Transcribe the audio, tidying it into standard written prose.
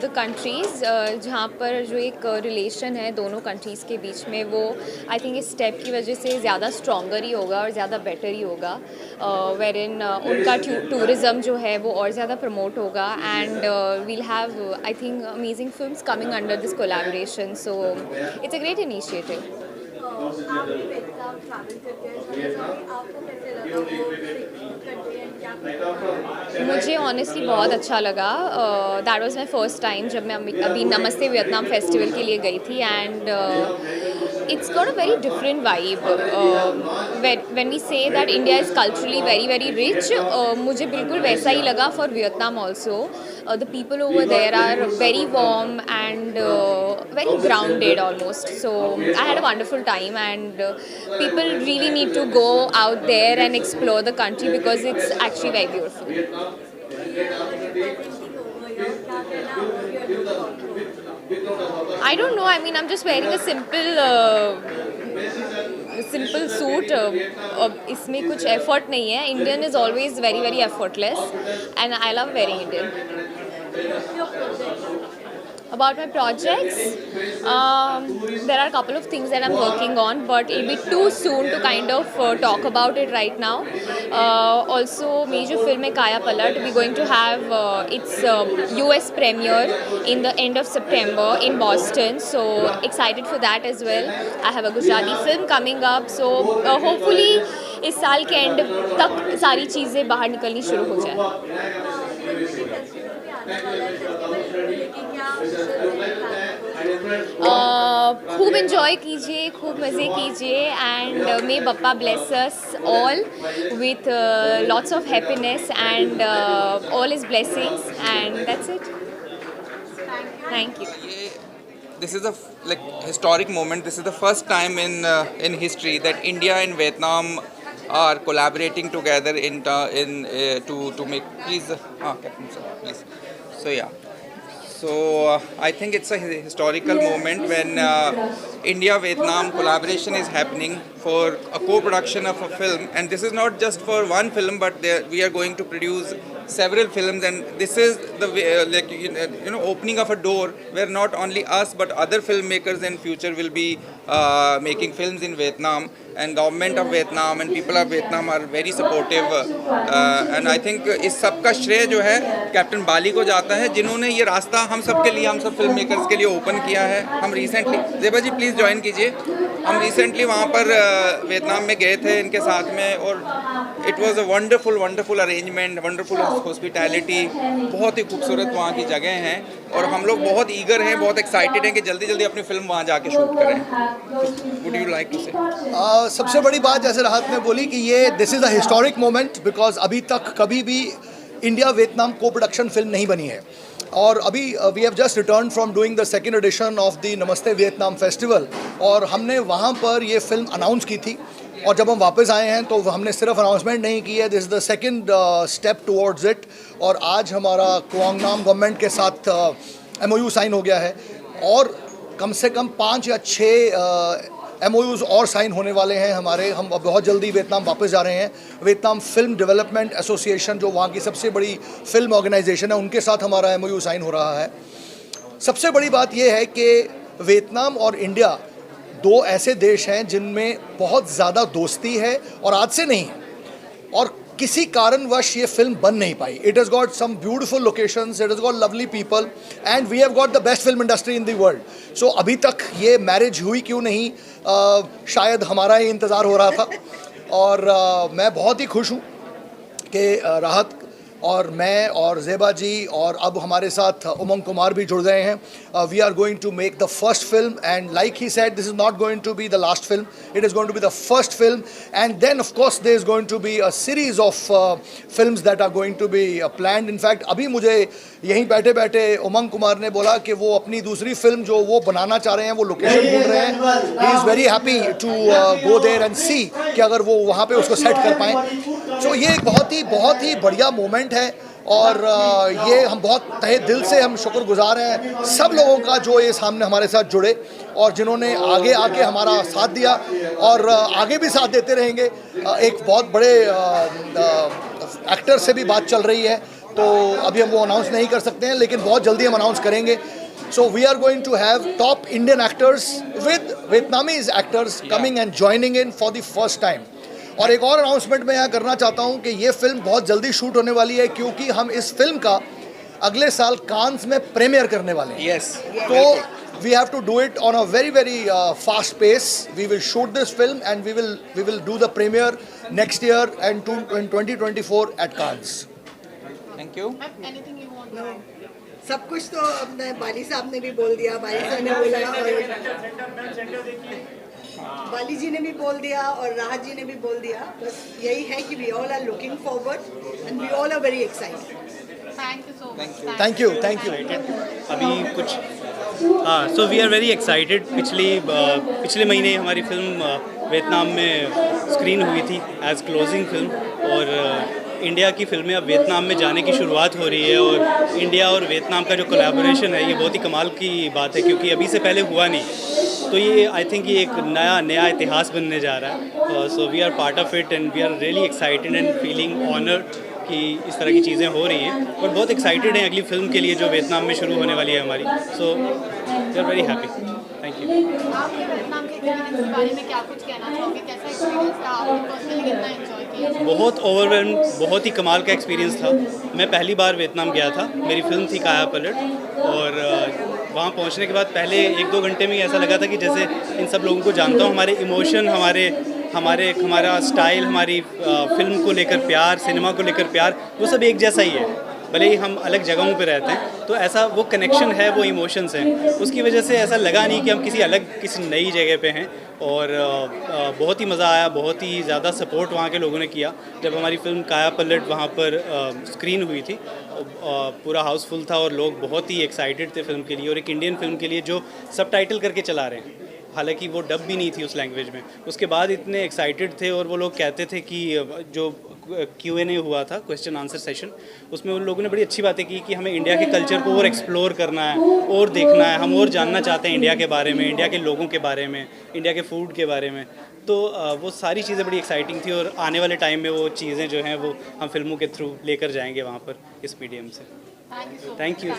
The countries जहाँ पर जो एक रिलेशन है दोनों कंट्रीज़ के बीच में, वो आई थिंक इस स्टेप की वजह से ज़्यादा स्ट्रॉन्गर ही होगा और ज़्यादा बेटर ही होगा, वेर इन उनका टूरिज़म जो है वो और ज़्यादा प्रमोट होगा and we'll have I think amazing films coming under this collaboration, so it's a great initiative. आपने वियतनाम ट्रैवल करके आपको कैसे लगा वो कंट्री एंड क्या मुझे ऑनेस्टली बहुत अच्छा लगा। That was my first time जब मैं अभी नमस्ते वियतनाम फेस्टिवल के लिए गई थी and it's got a very different vibe. When we say that India is culturally very very rich, मुझे बिल्कुल वैसा ही लगा for Vietnam also. The people over there are very warm and very grounded almost. So I had a wonderful time and people really need to go out there and explore the country because it's actually very beautiful. I don't know. I mean, I'm just wearing a simple suit. इसमें कुछ effort नहीं है. Indian is always very very effortless, and I love wearing Indian. About my projects, there are a couple of things that I'm working on, but it'll be too soon to kind of talk about it right now. Also, मेरी जो film है काया पलट, we're going to have its US premiere in the end of September in Boston, so excited for that as well. I have a Gujarati film coming up, so hopefully इस साल के and तक सारी चीज़ें बाहर निकलनी शुरू हो जाए। खूब एंजॉय कीजिए, खूब मज़े कीजिए and may Bappa bless us all with lots of happiness and all is blessings and that's it. Thank you. This is a historic moment. This is the first time in history that India and Vietnam are collaborating together to make. Please, Captain sir, please. So yeah. So I think it's a historical moment when India-Vietnam collaboration is happening for a co-production of a film, and this is not just for one film, but we are going to produce several films, and this is the opening of a door where not only us but other filmmakers in future will be making films in Vietnam, and government of Vietnam and people of Vietnam are very supportive, and I think इस सब का श्रेय जो है captain बाली को जाता है, जिन्होंने ये रास्ता हम सब के लिए, हम सब फिल्म मेकर्स के लिए ओपन किया है। हम रिसेंटली, जेबा जी प्लीज़ ज्वाइन कीजिए, हम रिसेंटली वहाँ पर वियतनाम में गए थे इनके साथ में, और it was a wonderful arrangement, wonderful hospitality, बहुत ही खूबसूरत वहाँ की जगह हैं, और हम लोग बहुत ईगर हैं, बहुत एक्साइटेड हैं कि जल्दी जल्दी अपनी फिल्म वहाँ जाके शूट करें। वुड यू लाइक टू से? सबसे बड़ी बात जैसे राहत ने बोली कि ये this is a historic moment, because अभी तक कभी भी इंडिया वियतनाम को प्रोडक्शन फिल्म नहीं बनी है, और अभी we have just return from doing the second edition of the Namaste Vietnam festival, और हमने वहाँ पर ये फिल्म अनाउंस की थी, और जब हम वापस आए हैं तो हमने सिर्फ अनाउंसमेंट नहीं की है, this is the second step towards it, और आज हमारा क्वांगनाम गवर्नमेंट के साथ MOU साइन हो गया है, और कम से कम 5 या 6 MOUs और साइन होने वाले हैं हमारे। हम बहुत जल्दी वियतनाम वापस जा रहे हैं। वियतनाम फिल्म डेवलपमेंट एसोसिएशन, जो वहाँ की सबसे बड़ी फिल्म ऑर्गेनाइजेशन है, उनके साथ हमारा MOU साइन हो रहा है। सबसे बड़ी बात यह है कि वियतनाम और इंडिया दो ऐसे देश हैं जिनमें बहुत ज़्यादा दोस्ती है, और आज से नहीं, और किसी कारणवश ये फिल्म बन नहीं पाई। It has got some beautiful locations, it has got lovely people, and we have got the best film industry in the world. So अभी तक ये मैरिज हुई क्यों नहीं, शायद हमारा ही इंतज़ार हो रहा था, और मैं बहुत ही खुश हूँ कि राहत और मैं और जेबा जी और अब हमारे साथ उमंग कुमार भी जुड़ गए हैं। We are going to make the first film, and like he said, this is not going to be the last film, it is going to be the first film, and then of course there is going to be a series of films that are going to be planned. In fact अभी मुझे यहीं बैठे बैठे उमंग कुमार ने बोला कि वो अपनी दूसरी फिल्म जो वो बनाना चाह रहे हैं, वो लोकेशन ढूंढ रहे हैं। He is very happy to go there and see कि अगर वो वहाँ पे उसको सेट कर पाएँ। सो ये एक बहुत ही बढ़िया मोमेंट है, और ये हम बहुत तहे दिल से हम शुक्रगुजार हैं सब लोगों का जो ये सामने हमारे साथ जुड़े, और जिन्होंने आगे आके हमारा साथ दिया, और आगे भी साथ देते रहेंगे। एक बहुत बड़े एक्टर से भी बात चल रही है, तो अभी हम वो अनाउंस नहीं कर सकते हैं, लेकिन बहुत जल्दी हम अनाउंस करेंगे. So we are going to have top Indian actors with Vietnamese actors coming and joining in for the first time. और एक और अनाउंसमेंट मैं यहाँ करना चाहता हूँ कि ये फिल्म बहुत जल्दी शूट होने वाली है, क्योंकि हम इस फिल्म का अगले साल कांस में प्रीमियर करने वाले हैं. Yes. तो we have to do it on a very fast pace. We will shoot this film and we will do the premiere next year and in 2024 at Cannes. Thank you. Anything you want to add? सब कुछ तो अपने बाली साहब ने भी बोल दिया, बाली साहब ने बोला और बाली जी ने भी बोल दिया और राहत जी ने भी बोल दिया. बस यही है कि we all are looking forward and we all are very excited. Thank you so much. Thank you. अभी कुछ हाँ, so we are very excited. पिछले महीने हमारी फिल्म वियतनाम में स्क्रीन हुई थी एज क्लोजिंग फिल्म, और इंडिया की फिल्में अब वियतनाम में जाने की शुरुआत हो रही है. और इंडिया और वियतनाम का जो कोलैबोरेशन है ये बहुत ही कमाल की बात है, क्योंकि अभी से पहले हुआ नहीं. तो ये आई थिंक ये एक नया इतिहास बनने जा रहा है. So we are part of it and we are really excited and feeling honoured कि इस तरह की चीज़ें हो रही हैं, और बहुत एक्साइटेड हैं अगली फिल्म के लिए जो वियतनाम में शुरू होने वाली है हमारी. So we are very happy. Thank you. आपके वियतनाम के एक्सपीरियंस के बारे में क्या कुछ कहना चाहोगे? कैसा एक्सपीरियंस था? आपने पर्सनली कितना एंजॉय किया? बहुत ओवरवेल्म, बहुत ही कमाल का एक्सपीरियंस था. मैं पहली बार वियतनाम गया था. मेरी फिल्म थी काया पलट, और वहाँ पहुँचने के बाद पहले 1-2 घंटे में ही ऐसा लगा था कि जैसे इन सब लोगों को जानता हूँ. हमारे इमोशन, हमारा स्टाइल, हमारी फिल्म को लेकर प्यार, सिनेमा को लेकर प्यार, वो सब एक जैसा ही है. भले ही हम अलग जगहों पे रहते हैं, तो ऐसा वो कनेक्शन है, वो इमोशंस हैं. उसकी वजह से ऐसा लगा नहीं कि हम किसी नई जगह पे हैं. और बहुत ही मज़ा आया. बहुत ही ज़्यादा सपोर्ट वहाँ के लोगों ने किया. जब हमारी फिल्म काया पलट वहाँ पर स्क्रीन हुई थी, पूरा हाउसफुल था और लोग बहुत ही एक्साइटेड थे फिल्म के लिए, और एक इंडियन फिल्म के लिए जो सबटाइटल करके चला रहे हैं. हालांकि वो डब भी नहीं थी उस लैंग्वेज में. उसके बाद इतने एक्साइटेड थे, और वो लोग कहते थे कि जो Q&A हुआ था, क्वेश्चन आंसर सेशन, उसमें उन लोगों ने बड़ी अच्छी बातें की कि हमें इंडिया के कल्चर को और एक्सप्लोर करना है और देखना है. हम और जानना चाहते हैं इंडिया के बारे में, इंडिया के लोगों के बारे में, इंडिया के फूड के बारे में. तो वो सारी चीज़ें बड़ी एक्साइटिंग थी, और आने वाले टाइम में वो चीज़ें जो हैं वो हम फिल्मों के थ्रू लेकर जाएंगे वहाँ पर इस मीडियम से. Thank you.